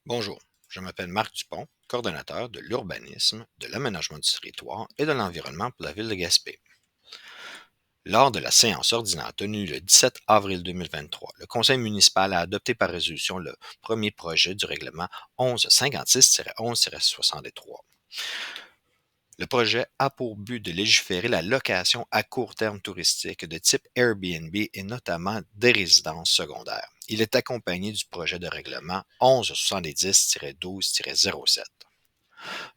Bonjour, je m'appelle Marc Dupont, coordonnateur de l'urbanisme, de l'aménagement du territoire et de l'environnement pour la ville de Gaspé. Lors de la séance ordinaire tenue le 17 avril 2023, le conseil municipal a adopté par résolution le premier projet du règlement 1156-11-63. Le projet a pour but de légiférer la location à court terme touristique de type Airbnb et notamment des résidences secondaires. Il est accompagné du projet de règlement 1170-12-07.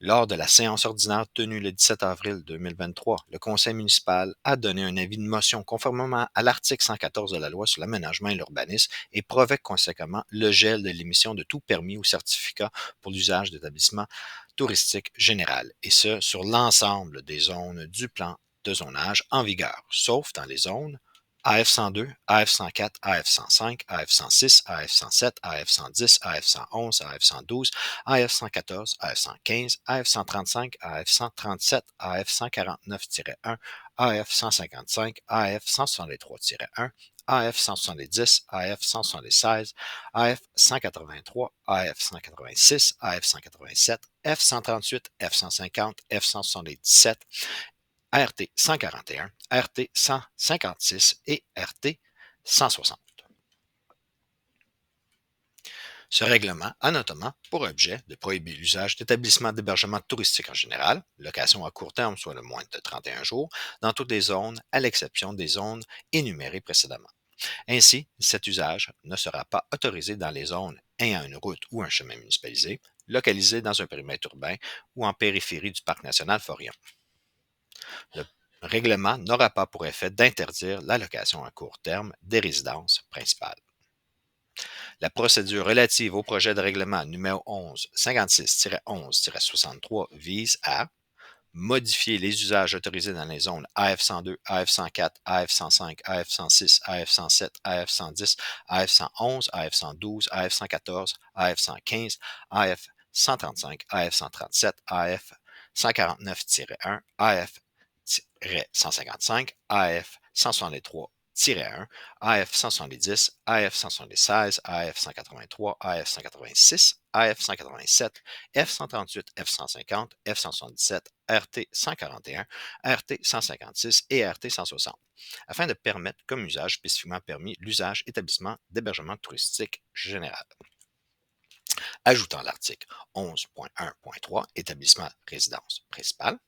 Lors de la séance ordinaire tenue le 17 avril 2023, le conseil municipal a donné un avis de motion conformément à l'article 114 de la loi sur l'aménagement et l'urbanisme et provoque conséquemment le gel de l'émission de tout permis ou certificat pour l'usage d'établissements touristiques général, et ce sur l'ensemble des zones du plan de zonage en vigueur, sauf dans les zones AF 102, AF 104, AF 105, AF 106, AF 107, AF 110, AF 111, AF 112, AF 114, AF 115, AF 135, AF 137, AF 149-1, AF 155, AF 163-1, AF 170, AF 176, AF 183, AF 186, AF 187, F 138, F 150, F 177, RT 141, RT 156 et RT 160. Ce règlement a notamment pour objet de prohiber l'usage d'établissements d'hébergement touristique en général, location à court terme soit le moins de 31 jours, dans toutes les zones, à l'exception des zones énumérées précédemment. Ainsi, cet usage ne sera pas autorisé dans les zones ayant une route ou un chemin municipalisé, localisés dans un périmètre urbain ou en périphérie du parc national Forillon. Le règlement n'aura pas pour effet d'interdire la location à court terme des résidences principales. La procédure relative au projet de règlement numéro 1156-11-63 vise à modifier les usages autorisés dans les zones AF 102, AF 104, AF 105, AF 106, AF 107, AF 110, AF 111, AF 112, AF 114, AF 115, AF 135, AF 137, AF 149-1, AF 155, AF 163 1, AF 170, AF 176, AF 183, AF 186, AF 187, F 138, F 150, F 177, RT 141, RT 156 et RT 160, afin de permettre comme usage spécifiquement permis l'usage établissement d'hébergement touristique général. Ajoutant l'article 11.1.3, établissement résidence principale.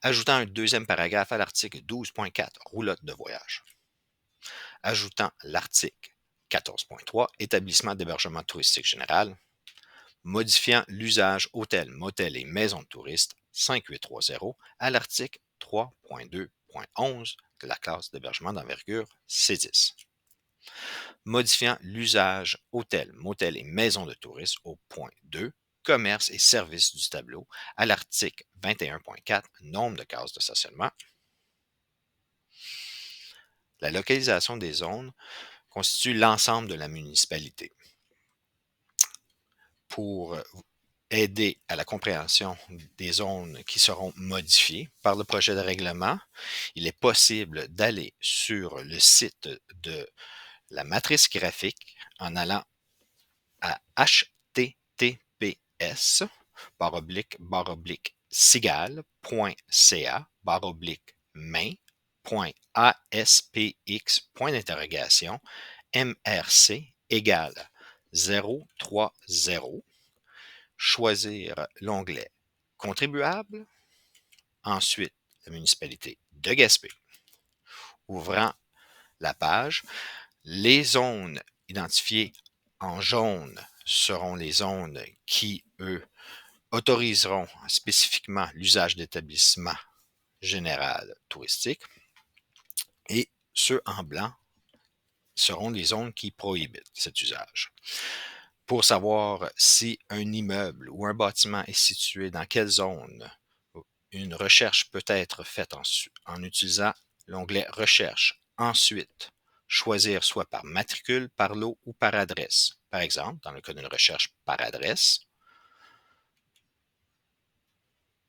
Ajoutant un deuxième paragraphe à l'article 12.4, roulotte de voyage. Ajoutant l'article 14.3, établissement d'hébergement touristique général. Modifiant l'usage hôtel, motel et maison de touristes 5830 à l'article 3.2.11 de la classe d'hébergement d'envergure C10. Modifiant l'usage hôtel, motel et maison de touristes au point 2, commerce et services du tableau à l'article 21.4, nombre de cases de stationnement. La localisation des zones constitue l'ensemble de la municipalité. Pour aider à la compréhension des zones qui seront modifiées par le projet de règlement, il est possible d'aller sur le site de la matrice graphique en allant à https://sigal.ca/main.aspx, MRC égale 030, choisir l'onglet Contribuables, ensuite la municipalité de Gaspé. Ouvrant la page, les zones identifiées en jaune seront les zones qui, eux, autoriseront spécifiquement l'usage d'établissements général touristique, et ceux en blanc seront les zones qui prohibitent cet usage. Pour savoir si un immeuble ou un bâtiment est situé dans quelle zone, une recherche peut être faite en utilisant l'onglet Recherche. Ensuite, choisir soit par matricule, par lot ou par adresse. Par exemple, dans le cas d'une recherche par adresse,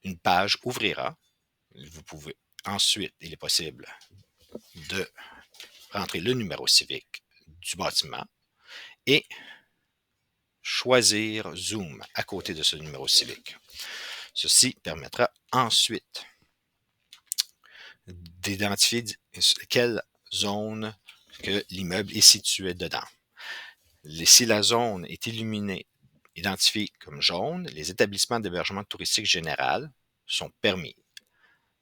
une page ouvrira. Vous pouvez ensuite, il est possible de rentrer le numéro civique du bâtiment et choisir Zoom à côté de ce numéro civique. Ceci permettra ensuite d'identifier quelle zone que l'immeuble est situé dedans. Si la zone est illuminée, identifiée comme jaune, les établissements d'hébergement touristique général sont permis.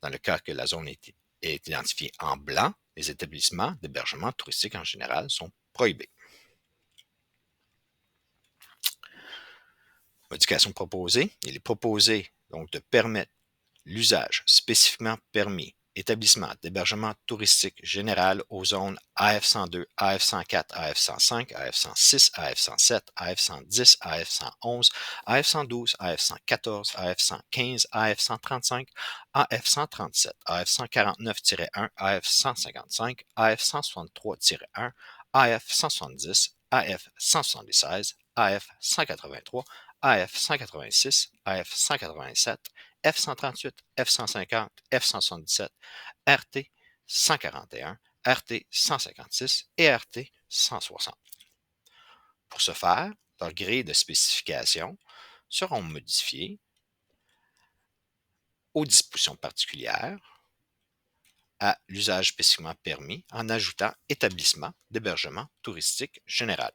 Dans le cas que la zone est identifiée en blanc, les établissements d'hébergement touristique en général sont prohibés. Modification proposée. Il est proposé donc de permettre l'usage spécifiquement permis établissement d'hébergement touristique général aux zones AF102, AF104, AF105, AF106, AF107, AF110, AF111, AF112, AF114, AF115, AF135, AF137, AF149-1, AF155, AF163-1, AF170, AF176, AF183, AF186, AF187, F138, F150, F177, RT 141, RT 156 et RT 160. Pour ce faire, leurs grilles de spécification seront modifiées aux dispositions particulières à l'usage spécifiquement permis en ajoutant établissement d'hébergement touristique général.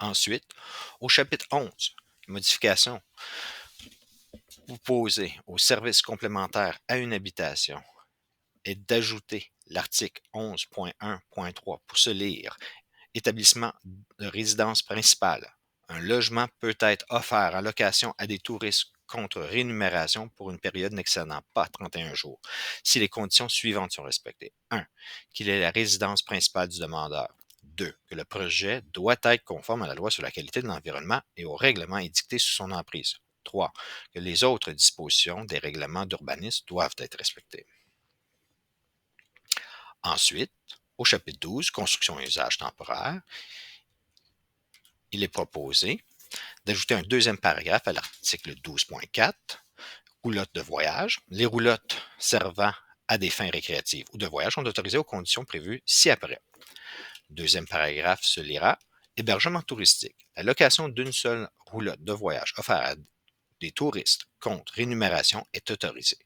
Ensuite, au chapitre 11, modification opposée aux services complémentaires à une habitation est d'ajouter l'article 11.1.3 pour se lire établissement de résidence principale. Un logement peut être offert en location à des touristes contre rémunération pour une période n'excédant pas 31 jours, si les conditions suivantes sont respectées. 1. Qu'il est la résidence principale du demandeur. 2. Que le projet doit être conforme à la loi sur la qualité de l'environnement et aux règlements édictés sous son emprise. 3. Que les autres dispositions des règlements d'urbanisme doivent être respectées. Ensuite, au chapitre 12, construction et usage temporaire, il est proposé d'ajouter un deuxième paragraphe à l'article 12.4, roulotte de voyage. Les roulottes servant à des fins récréatives ou de voyage sont autorisées aux conditions prévues ci-après. Deuxième paragraphe se lira hébergement touristique. La location d'une seule roulotte de voyage offerte à des touristes contre rémunération est autorisée.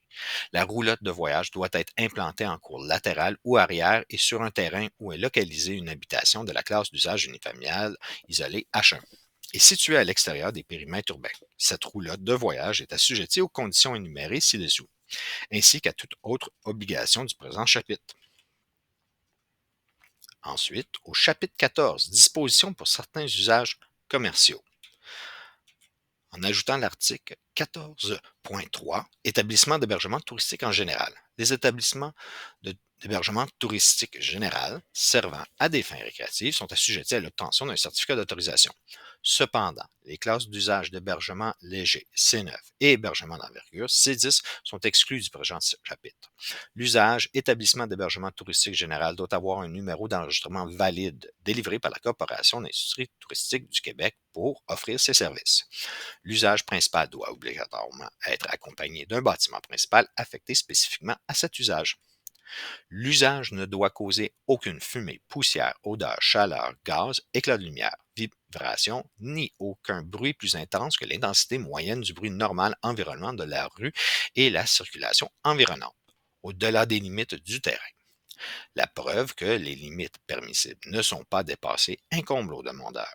La roulotte de voyage doit être implantée en cour latérale ou arrière et sur un terrain où est localisée une habitation de la classe d'usage unifamilial isolée H1 et située à l'extérieur des périmètres urbains. Cette roulotte de voyage est assujettie aux conditions énumérées ci-dessous, ainsi qu'à toute autre obligation du présent chapitre. Ensuite, au chapitre 14, dispositions pour certains usages commerciaux. En ajoutant l'article 14.3, établissements d'hébergement touristique en général. Les établissements d'hébergement touristique général servant à des fins récréatives sont assujettis à l'obtention d'un certificat d'autorisation. Cependant, les classes d'usage d'hébergement léger C9 et hébergement d'envergure C10 sont exclus du présent chapitre. L'usage établissement d'hébergement touristique général doit avoir un numéro d'enregistrement valide délivré par la Corporation d'industrie touristique du Québec pour offrir ses services. L'usage principal doit obligatoirement être accompagné d'un bâtiment principal affecté spécifiquement à cet usage. L'usage ne doit causer aucune fumée, poussière, odeur, chaleur, gaz, éclat de lumière, vibration, ni aucun bruit plus intense que l'intensité moyenne du bruit normal environnant de la rue et la circulation environnante, au-delà des limites du terrain. La preuve que les limites permissibles ne sont pas dépassées incombe au demandeur.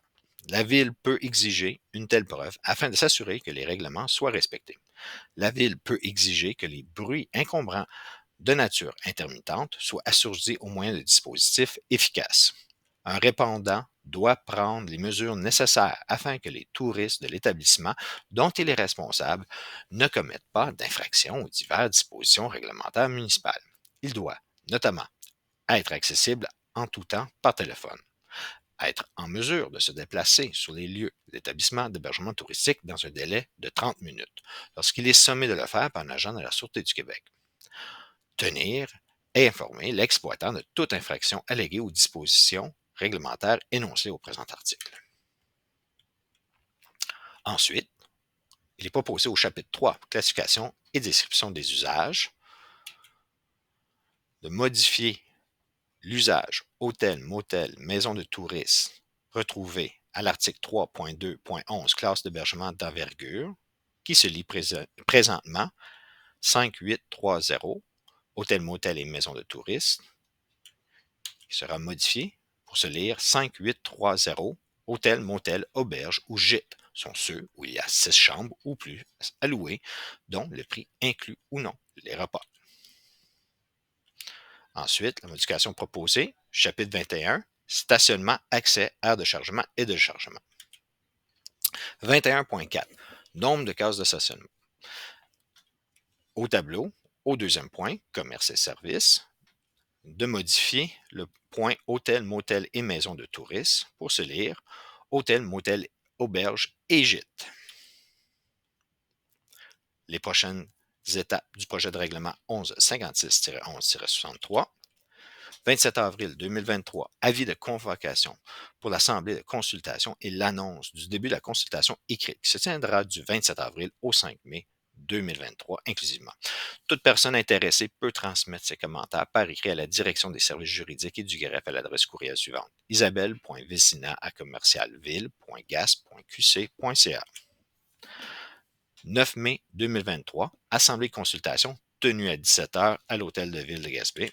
La Ville peut exiger une telle preuve afin de s'assurer que les règlements soient respectés. La Ville peut exiger que les bruits encombrants de nature intermittente soient assourdis au moyen de dispositifs efficaces. Un répondant doit prendre les mesures nécessaires afin que les touristes de l'établissement dont il est responsable ne commettent pas d'infractions aux diverses dispositions réglementaires municipales. Il doit, notamment, être accessible en tout temps par téléphone, être en mesure de se déplacer sur les lieux d'établissement d'hébergement touristique dans un délai de 30 minutes, lorsqu'il est sommé de le faire par un agent de la Sûreté du Québec. Tenir et informer l'exploitant de toute infraction alléguée aux dispositions réglementaires énoncées au présent article. Ensuite, il est proposé au chapitre 3, classification et description des usages, de modifier l'usage hôtel, motel, maison de tourisme retrouvé à l'article 3.2.11, classe d'hébergement d'envergure, qui se lit présentement 5830, hôtel, motel et maison de touristes, qui sera modifié pour se lire 5830, hôtel, motel, auberge ou gîte sont ceux où il y a 6 chambres ou plus à louer, dont le prix inclut ou non les repas. Ensuite, la modification proposée, chapitre 21, stationnement, accès, aire de chargement et de chargement. 21.4, nombre de cases de stationnement. Au tableau, au deuxième point, commerce et services, de modifier le point hôtel, motel et maison de tourisme pour se lire hôtel, motel, auberge et gîte. Les prochaines étapes du projet de règlement 1156-11-63. 27 avril 2023, avis de convocation pour l'Assemblée de consultation et l'annonce du début de la consultation écrite qui se tiendra du 27 avril au 5 mai 2023 inclusivement. Toute personne intéressée peut transmettre ses commentaires par écrit à la direction des services juridiques et du greffe à l'adresse courriel suivante: isabelle.vecina@commercialville.gas.qc.ca. 9 mai 2023, Assemblée de consultation tenue à 17h à l'Hôtel de Ville de Gaspé.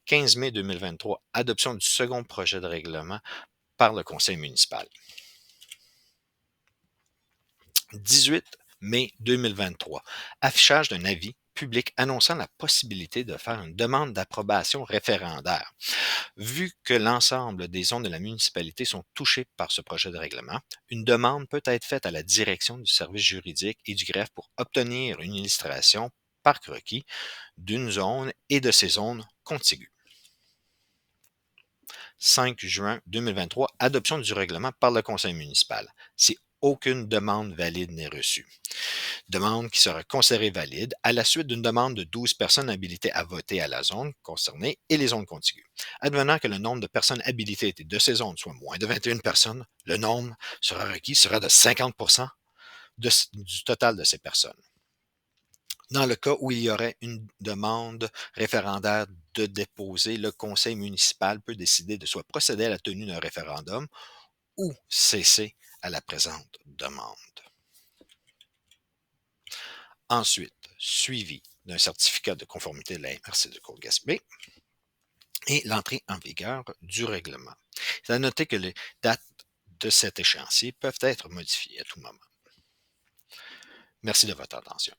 15 mai 2023, adoption du second projet de règlement par le conseil municipal. 18 mai 2023, affichage d'un avis public annonçant la possibilité de faire une demande d'approbation référendaire. Vu que l'ensemble des zones de la municipalité sont touchées par ce projet de règlement, une demande peut être faite à la direction du service juridique et du greffe pour obtenir une illustration par croquis d'une zone et de ses zones contiguës. 5 juin 2023, adoption du règlement par le conseil municipal. Si aucune demande valide n'est reçue. Demande qui sera considérée valide à la suite d'une demande de 12 personnes habilitées à voter à la zone concernée et les zones contiguës. Advenant que le nombre de personnes habilitées de ces zones soit moins de 21 personnes, le nombre sera requis sera de 50% du total de ces personnes. Dans le cas où il y aurait une demande référendaire de déposer, le conseil municipal peut décider de soit procéder à la tenue d'un référendum ou cesser à la présente demande. Ensuite, suivi d'un certificat de conformité de la MRC de Côte-Gaspé et l'entrée en vigueur du règlement. Il est à noter que les dates de cet échéancier peuvent être modifiées à tout moment. Merci de votre attention.